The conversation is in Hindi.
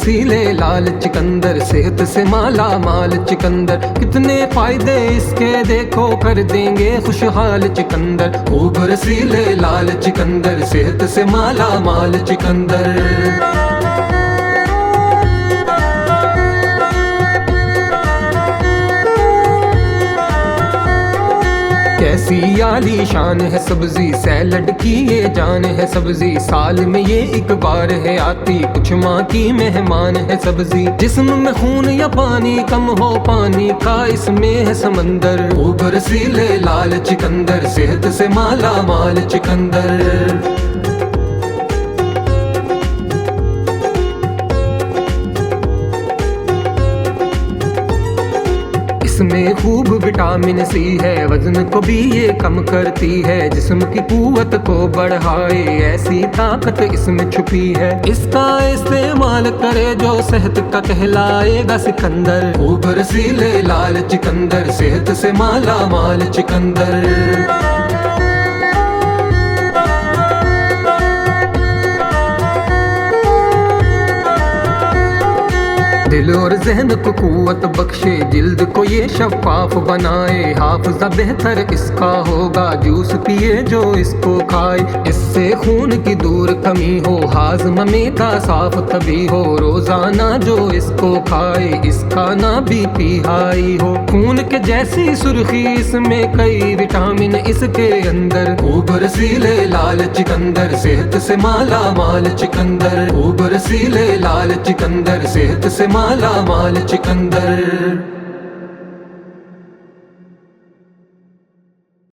रसीले लाल चिकंदर, सेहत से माला माल चिकंदर। कितने फायदे इसके देखो, कर देंगे खुशहाल चिकंदर। खूब रसीले लाल चिकंदर, सेहत से माला माल चिकंदर। कैसी आली शान है सब्जी, सैलड की ये जान है सब्जी। साल में ये एक बार है आती, कुछ माँ की मेहमान है सब्जी। जिस्म में खून या पानी कम हो, पानी का इसमें है समंदर। खूब रसीले लाल चिकंदर, सेहत से माला माल चिकंदर। इसमें खूब विटामिन सी है, वजन को भी ये कम करती है। जिस्म की कुव्वत को बढ़ाए, ऐसी ताकत इसमें छुपी है। इसका इस्तेमाल करे जो सेहत का कहलाएगा सिकंदर। खूब रसीले लाल चिकंदर, सेहत से माला माल चिकंदर। दिल और ज़हन को कुव्वत बख्शे, जिल्द को ये शफाफ बनाए। हाफिज़ा बेहतर इसका होगा, जूस पिए जो इसको खाए। इससे खून की दूर कमी हो, हाज़मा मेदा साफ तभी हो। रोजाना जो इसको खाए, इसका ना बीपी हाई हो। खून के जैसी सुर्खी इसमें, कई विटामिन इसके अंदर। खूब रसीले लाल चिकंदर, सेहत से माला माल चिकंदर। खूब रसीले लाल चिकंदर, सेहत से माला माल चिकंदर।